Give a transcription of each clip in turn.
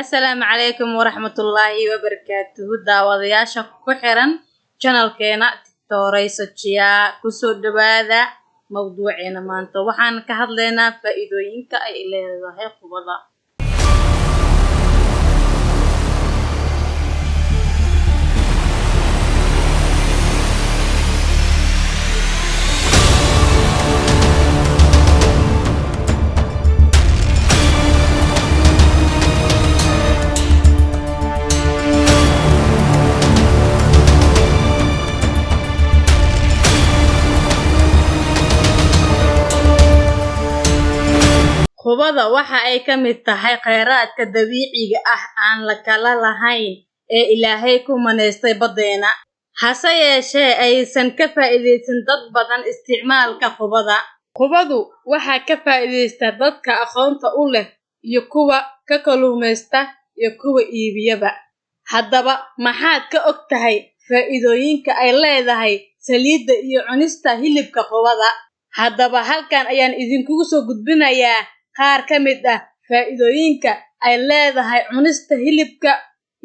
Assalaamu calaykum waraxmatullaahi wabarakaatuhu daawadayaasha ku xiran channelkeena Tiktoreyso Chia kusoo dhawaada mawduuceena maanta waxaan ka hadlaynaa faa'iidooyinka ay leedahay khubada. Khubada waxa ay ka mid tahay kheyraadka dabiiciga ah aan la kala lahayn ee Ilaahay ku maneystay badeena. Hase yeeshee aysan ka faa'iideysan dad badan isticmaalka khubada. Khubadu waxa ka faa'iideysta dadka aqoonta u leh iyo kuwa ka kalluumeysta iyo kuwa iibiyaba. Haddaba maxaad ka og tahay faa'iidooyinka ay leedahay saliidda iyo cunista hilibka khubada? Haddaba halkan ayaan idinkugu soo gudbinayaa qaar ka mid ah faa'iidooyinka ay leedahay cunista hilibka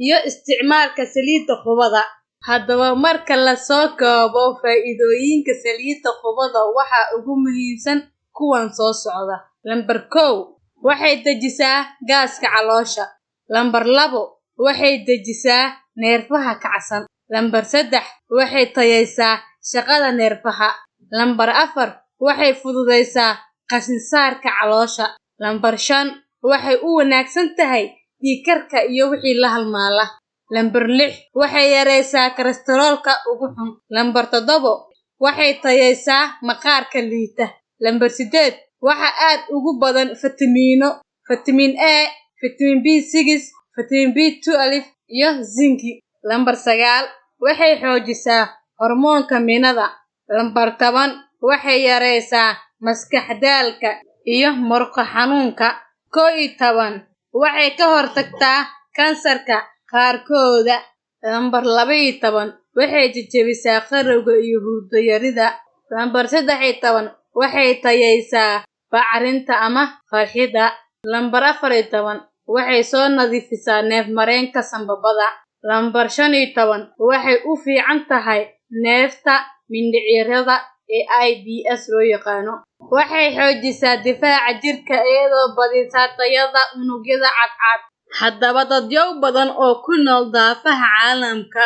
iyo isticmaalka saliidda khubada. Haddaba marka la soo koobo faa'iidooyinka saliidda khubada waxa ugu muhiimsan kuwan soo socda. Lambar 1 waxay dejisaa gaaska caloosha. Lambar 2 waxay dejisaa neerfaha kacsan. Lambar 3 waxay tayeysaa shaqada neerfaha. Lambar 4 waxay fududeysaa qashin saarka caloosha. Lambar 5 waxay u wanaagsan tahay dhiigkarka iyo wixii la halmaala. Lambar 6 waxay yareysaa kolestaroolka ugu xun. Lambar 7 waxay tayeysaa maqaarka liita. Lambar 8 waxa aad ugu badan fitamiino, vitamin A, vitamin B6, vitamin B12 iyo zinc. Lambar 9 waxay xoojisaa hormoonka minada. Lambar 10 waxay yareysaa maskax daalka iyo murqo xanuunka. 11 waxay ka hortagtaa kansarka qaarkooda. Lambar 12 waxay jejebisaa qarowga iyo hurdo yarida. Lambar 13 waxay tayeysaa bacrinta ama farxida. Lambar 14 waxay soo nadiifisaa neef mareenka sanbabada. Lambar 15 waxay u fiican tahay neefta mindhicirada ee IBS loo yaqaano. Waxay xoojisaa difaaca jirka iyadoo badisa tayada unugyada cadcad. Haddaba dadyow badan oo ku nool daafaha caalamka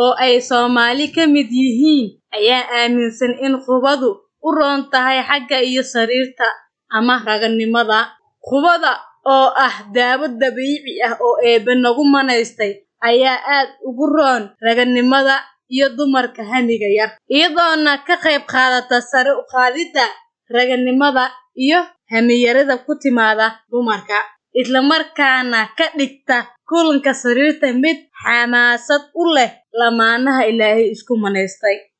oo ay Soomaali ka mid yihiin ayaa aaminsan in khubadu u roon tahay xagga iyo sariirta ama raganimada. Khubada oo ah daawo dabiici ah oo Eebbe nagu maneystay ayaa aad ugu roon raganimada iyo dumarka hamiga yar, iyadoona ka qayb qaadata sare u qaadida raganimada iyo hamiyarada ku timaada dumarka, isla markaana ka dhigta kulanka sariirta mid xamaasad u leh lamaanaha Ilaahay isku maneystay.